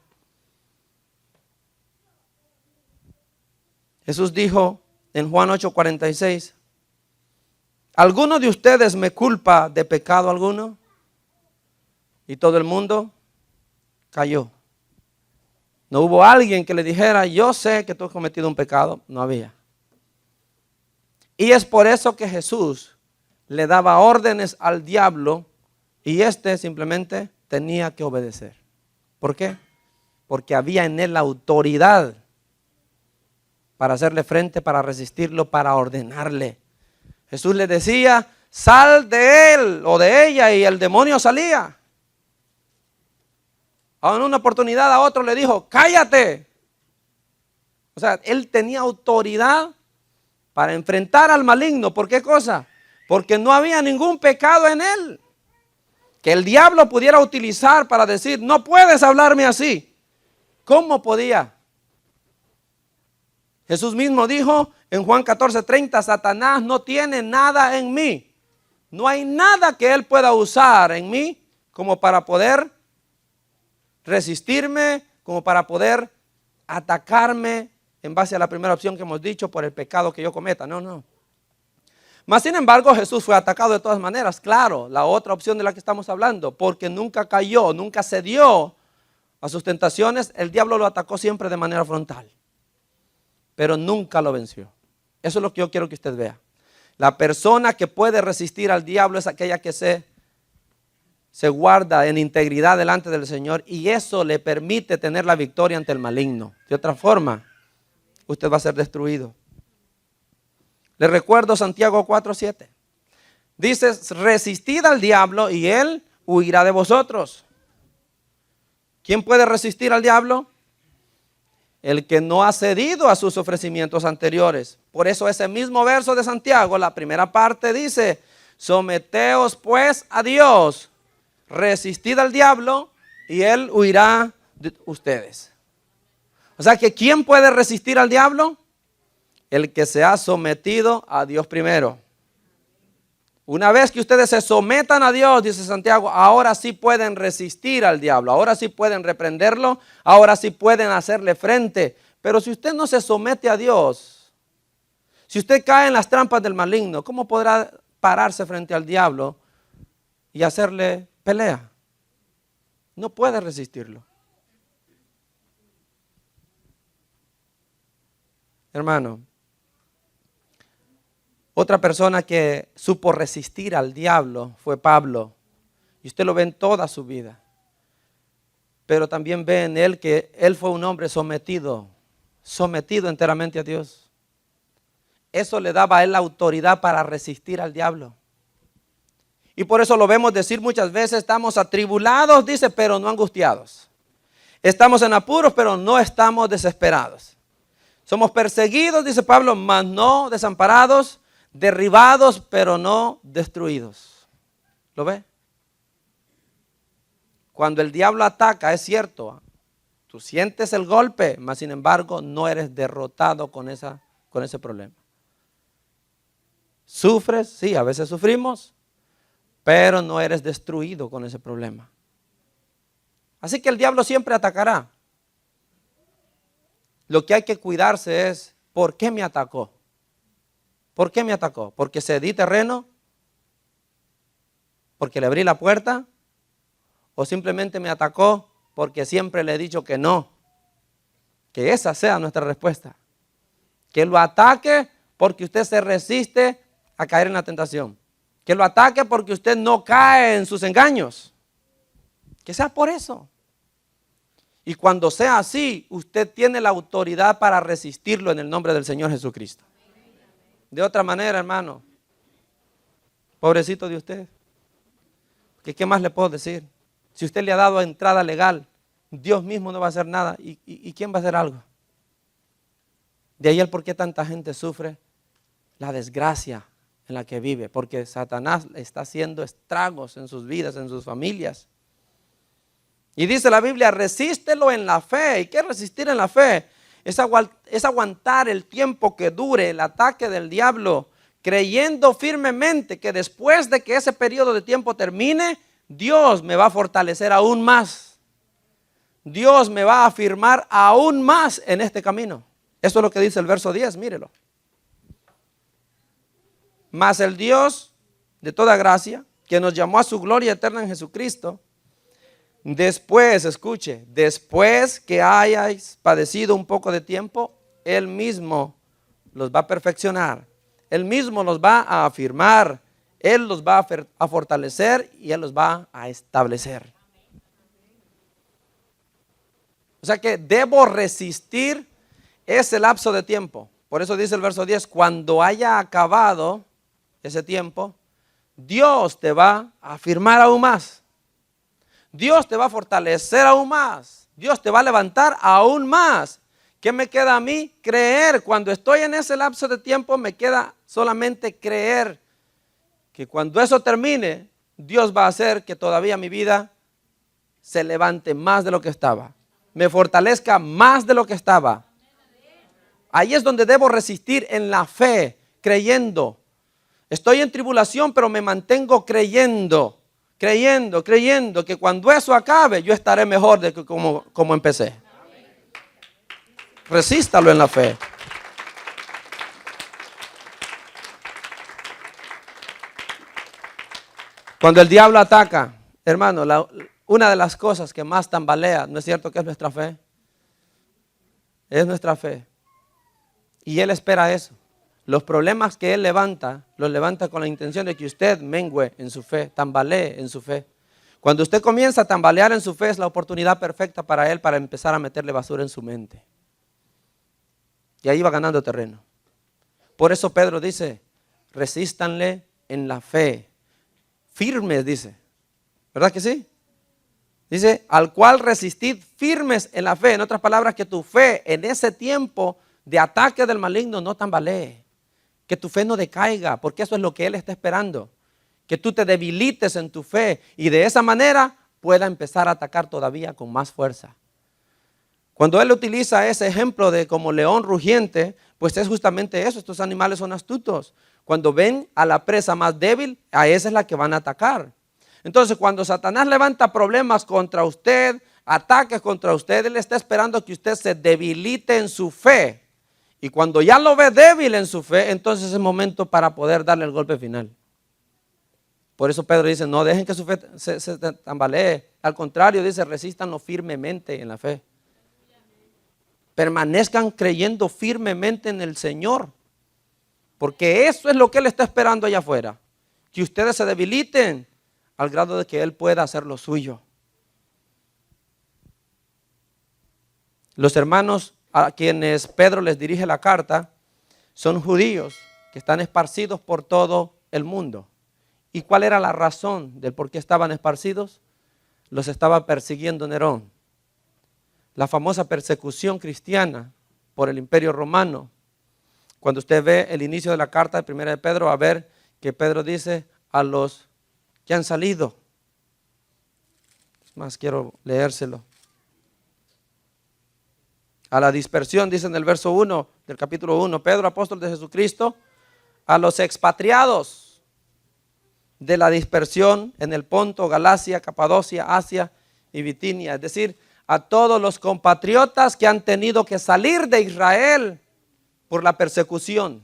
Jesús dijo en Juan 8:46, ¿alguno de ustedes me culpa de pecado alguno? Y todo el mundo cayó. No hubo alguien que le dijera, yo sé que tú has cometido un pecado. No había. Y es por eso que Jesús le daba órdenes al diablo y éste simplemente tenía que obedecer. ¿Por qué? Porque había en él la autoridad para hacerle frente, para resistirlo, para ordenarle. Jesús le decía, sal de él o de ella, y el demonio salía. En una oportunidad a otro le dijo, cállate. O sea, él tenía autoridad para enfrentar al maligno. ¿Por qué cosa? Porque no había ningún pecado en él que el diablo pudiera utilizar para decir, no puedes hablarme así. ¿Cómo podía? Jesús mismo dijo en Juan 14:30, Satanás no tiene nada en mí. No hay nada que él pueda usar en mí como para poder resistirme, como para poder atacarme en base a la primera opción que hemos dicho, por el pecado que yo cometa. No. Mas sin embargo Jesús fue atacado de todas maneras. Claro, la otra opción de la que estamos hablando, porque nunca cayó, nunca cedió a sus tentaciones, el diablo lo atacó siempre de manera frontal. Pero nunca lo venció. Eso es lo que yo quiero que usted vea. La persona que puede resistir al diablo es aquella que se guarda en integridad delante del Señor, y eso le permite tener la victoria ante el maligno. De otra forma, usted va a ser destruido. Le recuerdo Santiago 4:7. Dice, resistid al diablo y él huirá de vosotros. ¿Quién puede resistir al diablo? El que no ha cedido a sus ofrecimientos anteriores. Por eso ese mismo verso de Santiago, la primera parte dice, someteos pues a Dios, resistid al diablo y él huirá de ustedes. O sea que ¿quién puede resistir al diablo? El que se ha sometido a Dios primero. Una vez que ustedes se sometan a Dios, dice Santiago, ahora sí pueden resistir al diablo, ahora sí pueden reprenderlo, ahora sí pueden hacerle frente. Pero si usted no se somete a Dios, si usted cae en las trampas del maligno, ¿cómo podrá pararse frente al diablo y hacerle pelea? No puede resistirlo. Hermano, otra persona que supo resistir al diablo fue Pablo. Y usted lo ve en toda su vida. Pero también ve en él que él fue un hombre sometido enteramente a Dios. Eso le daba a él la autoridad para resistir al diablo. Y por eso lo vemos decir muchas veces, estamos atribulados, dice, pero no angustiados. Estamos en apuros, pero no estamos desesperados. Somos perseguidos, dice Pablo, mas no desamparados, derribados, pero no destruidos. ¿Lo ve? Cuando el diablo ataca, es cierto, tú sientes el golpe, mas sin embargo no eres derrotado con ese problema. Sufres, sí, a veces sufrimos, pero no eres destruido con ese problema. Así que el diablo siempre atacará. Lo que hay que cuidarse es, ¿por qué me atacó? ¿Por qué me atacó? ¿Porque cedí terreno? ¿Porque le abrí la puerta? ¿O simplemente me atacó porque siempre le he dicho que no? Que esa sea nuestra respuesta. Que lo ataque porque usted se resiste a caer en la tentación. Que lo ataque porque usted no cae en sus engaños. Que sea por eso. Y cuando sea así, usted tiene la autoridad para resistirlo en el nombre del Señor Jesucristo. De otra manera, hermano, pobrecito de usted. ¿Qué más le puedo decir? Si usted le ha dado entrada legal, Dios mismo no va a hacer nada. ¿Y quién va a hacer algo? De ahí el por qué tanta gente sufre la desgracia en la que vive. Porque Satanás está haciendo estragos en sus vidas, en sus familias. Y dice la Biblia, resístelo en la fe. ¿Y qué es resistir en la fe? Es aguantar el tiempo que dure el ataque del diablo, creyendo firmemente que después de que ese periodo de tiempo termine, Dios me va a fortalecer aún más. Dios me va a afirmar aún más en este camino. Eso es lo que dice el verso 10, mírelo. Mas el Dios de toda gracia, que nos llamó a su gloria eterna en Jesucristo, después, escuche, después que hayáis padecido un poco de tiempo, Él mismo los va a perfeccionar. Él mismo los va a afirmar. Él los va a fortalecer y Él los va a establecer. O sea que debo resistir ese lapso de tiempo. Por eso dice el verso 10, cuando haya acabado ese tiempo, Dios te va a afirmar aún más. Dios te va a fortalecer aún más. Dios te va a levantar aún más. ¿Qué me queda a mí? Creer. Cuando estoy en ese lapso de tiempo me queda solamente creer que cuando eso termine, Dios va a hacer que todavía mi vida se levante más de lo que estaba. Me fortalezca más de lo que estaba. Ahí es donde debo resistir en la fe, creyendo. Estoy en tribulación, pero me mantengo creyendo que cuando eso acabe, yo estaré mejor de que como empecé. Resístalo en la fe. Cuando el diablo ataca, hermano, una de las cosas que más tambalea, ¿no es cierto que es nuestra fe? Es nuestra fe. Y él espera eso. Los problemas que él levanta, los levanta con la intención de que usted mengüe en su fe, tambalee en su fe. Cuando usted comienza a tambalear en su fe, es la oportunidad perfecta para él para empezar a meterle basura en su mente. Y ahí va ganando terreno. Por eso Pedro dice, resístanle en la fe. Firmes, dice. ¿Verdad que sí? Dice, al cual resistid firmes en la fe. En otras palabras, que tu fe en ese tiempo de ataque del maligno no tambalee. Que tu fe no decaiga, porque eso es lo que Él está esperando. Que tú te debilites en tu fe y de esa manera pueda empezar a atacar todavía con más fuerza. Cuando Él utiliza ese ejemplo de como león rugiente, pues es justamente eso. Estos animales son astutos. Cuando ven a la presa más débil, a esa es la que van a atacar. Entonces, cuando Satanás levanta problemas contra usted, ataques contra usted, él está esperando que usted se debilite en su fe. Y cuando ya lo ve débil en su fe, entonces es momento para poder darle el golpe final. Por eso Pedro dice, no dejen que su fe se tambalee. Al contrario, dice, resístanlo firmemente en la fe. Permanezcan creyendo firmemente en el Señor. Porque eso es lo que Él está esperando allá afuera. Que ustedes se debiliten al grado de que Él pueda hacer lo suyo. Los hermanos a quienes Pedro les dirige la carta son judíos que están esparcidos por todo el mundo. ¿Y cuál era la razón del por qué estaban esparcidos? Los estaba persiguiendo Nerón. La famosa persecución cristiana por el Imperio Romano. Cuando usted ve el inicio de la carta de 1 de Pedro, va a ver que Pedro dice a los que han salido. Es más, quiero leérselo. A la dispersión, dice en el verso 1 del capítulo 1, Pedro, apóstol de Jesucristo, a los expatriados de la dispersión en el Ponto, Galacia, Capadocia, Asia y Bitinia. Es decir, a todos los compatriotas que han tenido que salir de Israel por la persecución.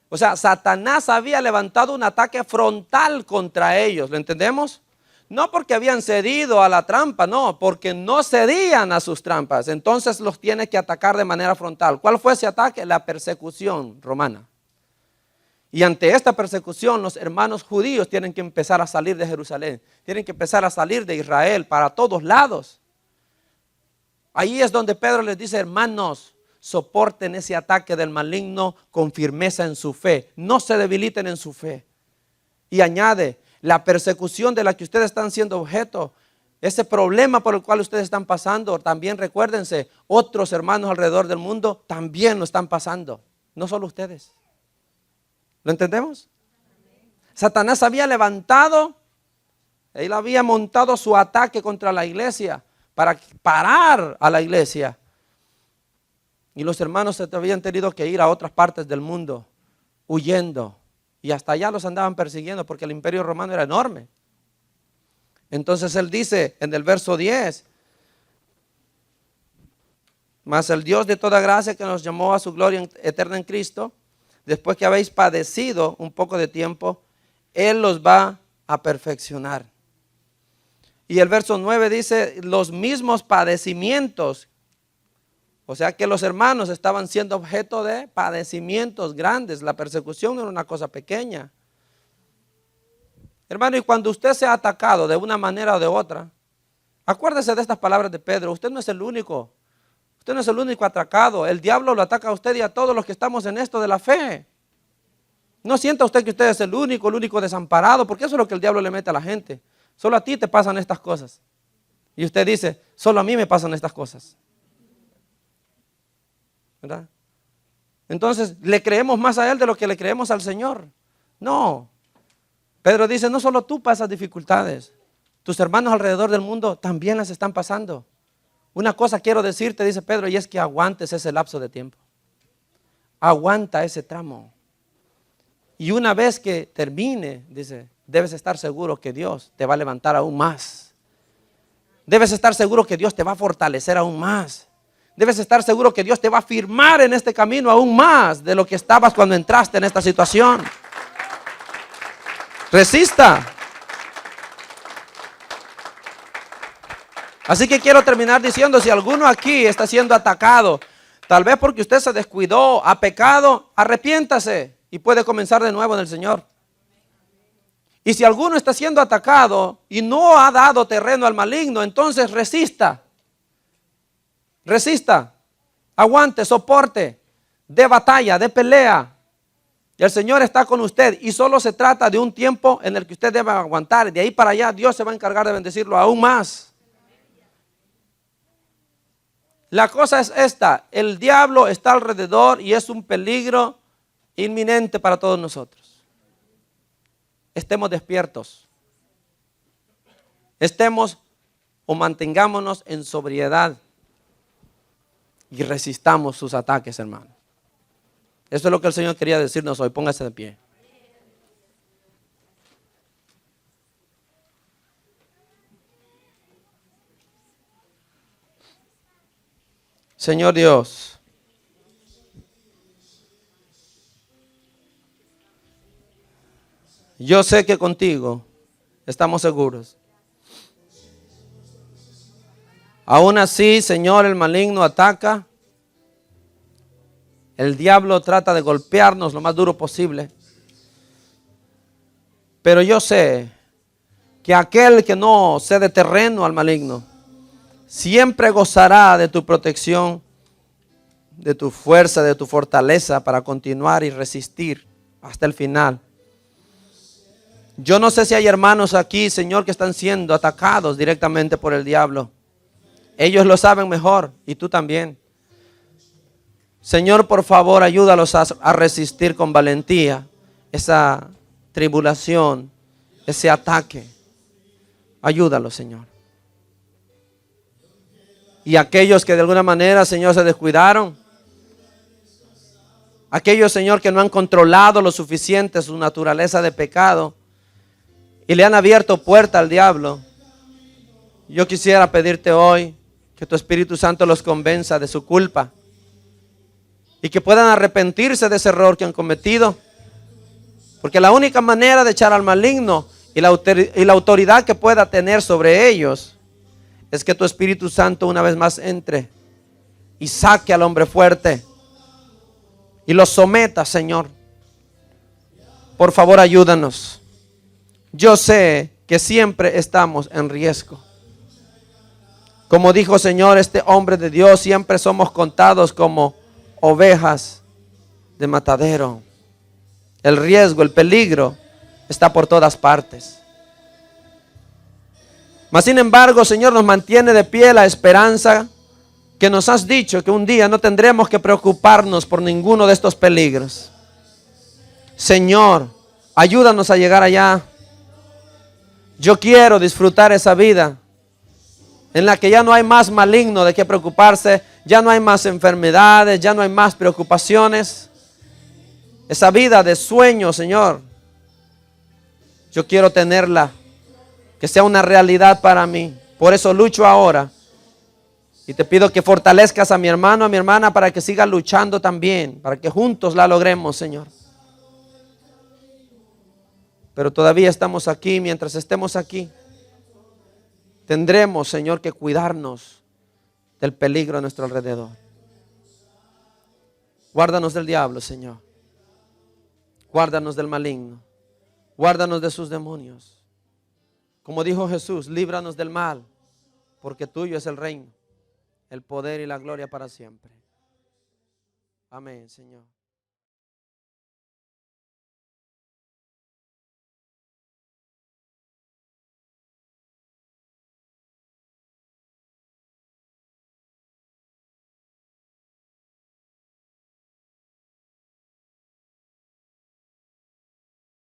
O sea, Satanás había levantado un ataque frontal contra ellos, ¿lo entendemos? No porque habían cedido a la trampa, no, porque no cedían a sus trampas. Entonces los tiene que atacar de manera frontal. ¿Cuál fue ese ataque? La persecución romana. Y ante esta persecución, los hermanos judíos tienen que empezar a salir de Jerusalén. Tienen que empezar a salir de Israel para todos lados. Ahí es donde Pedro les dice, hermanos, soporten ese ataque del maligno con firmeza en su fe. No se debiliten en su fe. Y añade, la persecución de la que ustedes están siendo objeto, ese problema por el cual ustedes están pasando, también recuérdense, otros hermanos alrededor del mundo también lo están pasando. No solo ustedes. ¿Lo entendemos? Satanás había levantado, él había montado su ataque contra la iglesia para parar a la iglesia. Y los hermanos se habían tenido que ir a otras partes del mundo, huyendo. Y hasta allá los andaban persiguiendo porque el imperio romano era enorme. Entonces él dice en el verso 10, mas el Dios de toda gracia que nos llamó a su gloria eterna en Cristo, después que habéis padecido un poco de tiempo, Él los va a perfeccionar. Y el verso 9 dice, los mismos padecimientos. O sea que los hermanos estaban siendo objeto de padecimientos grandes. La persecución no era una cosa pequeña. Hermano, y cuando usted sea atacado de una manera o de otra, acuérdese de estas palabras de Pedro. Usted no es el único. Usted no es el único atacado. El diablo lo ataca a usted y a todos los que estamos en esto de la fe. No sienta usted que usted es el único desamparado, porque eso es lo que el diablo le mete a la gente. Solo a ti te pasan estas cosas. Y usted dice, solo a mí me pasan estas cosas. ¿Verdad? Entonces, ¿le creemos más a Él de lo que le creemos al Señor? No. Pedro dice, no solo tú pasas dificultades, tus hermanos alrededor del mundo también las están pasando. Una cosa quiero decirte, dice Pedro, y es que aguantes ese lapso de tiempo. Aguanta ese tramo. Y una vez que termine, dice, debes estar seguro que Dios te va a levantar aún más. Debes estar seguro que Dios te va a fortalecer aún más. Debes estar seguro que Dios te va a firmar en este camino aún más de lo que estabas cuando entraste en esta situación. Resista. Así que quiero terminar diciendo, si alguno aquí está siendo atacado, tal vez porque usted se descuidó, ha pecado, arrepiéntase y puede comenzar de nuevo en el Señor. Y si alguno está siendo atacado y no ha dado terreno al maligno, entonces resista. Resista, aguante, soporte, de batalla, de pelea. Y el Señor está con usted y solo se trata de un tiempo en el que usted debe aguantar. De ahí para allá Dios se va a encargar de bendecirlo aún más. La cosa es esta, el diablo está alrededor y es un peligro inminente para todos nosotros. Estemos despiertos. Estemos o mantengámonos en sobriedad y resistamos sus ataques, hermano. Eso es lo que el Señor quería decirnos hoy. Póngase de pie. Señor Dios, yo sé que contigo estamos seguros. Aún así, Señor, el maligno ataca. El diablo trata de golpearnos lo más duro posible. Pero yo sé que aquel que no cede terreno al maligno siempre gozará de tu protección, de tu fuerza, de tu fortaleza para continuar y resistir hasta el final. Yo no sé si hay hermanos aquí, Señor, que están siendo atacados directamente por el diablo. Ellos lo saben mejor y tú también. Señor, por favor, ayúdalos a resistir con valentía esa tribulación, ese ataque. Ayúdalos, Señor. Y aquellos que de alguna manera, Señor, se descuidaron, Aquellos, Señor, que no han controlado lo suficiente su naturaleza de pecado y le han abierto puerta al diablo. Yo quisiera pedirte hoy que tu Espíritu Santo los convenza de su culpa y que puedan arrepentirse de ese error que han cometido. Porque la única manera de echar al maligno y la autoridad que pueda tener sobre ellos es que tu Espíritu Santo una vez más entre y saque al hombre fuerte y lo someta, Señor. Por favor, ayúdanos. Yo sé que siempre estamos en riesgo. Como dijo, Señor, este hombre de Dios, siempre somos contados como ovejas de matadero. El riesgo, el peligro está por todas partes. Mas sin embargo, Señor, nos mantiene de pie la esperanza que nos has dicho que un día no tendremos que preocuparnos por ninguno de estos peligros. Señor, ayúdanos a llegar allá. Yo quiero disfrutar esa vida en la que ya no hay más maligno de qué preocuparse, ya no hay más enfermedades, ya no hay más preocupaciones. Esa vida de sueño, Señor, yo quiero tenerla, que sea una realidad para mí. Por eso lucho ahora. Y te pido que fortalezcas a mi hermano, a mi hermana, para que siga luchando también, para que juntos la logremos, Señor. Pero todavía estamos aquí. Mientras estemos aquí, tendremos, Señor, que cuidarnos del peligro a nuestro alrededor. Guárdanos del diablo, Señor. Guárdanos del maligno. Guárdanos de sus demonios. Como dijo Jesús, líbranos del mal, porque tuyo es el reino, el poder y la gloria para siempre. Amén, Señor.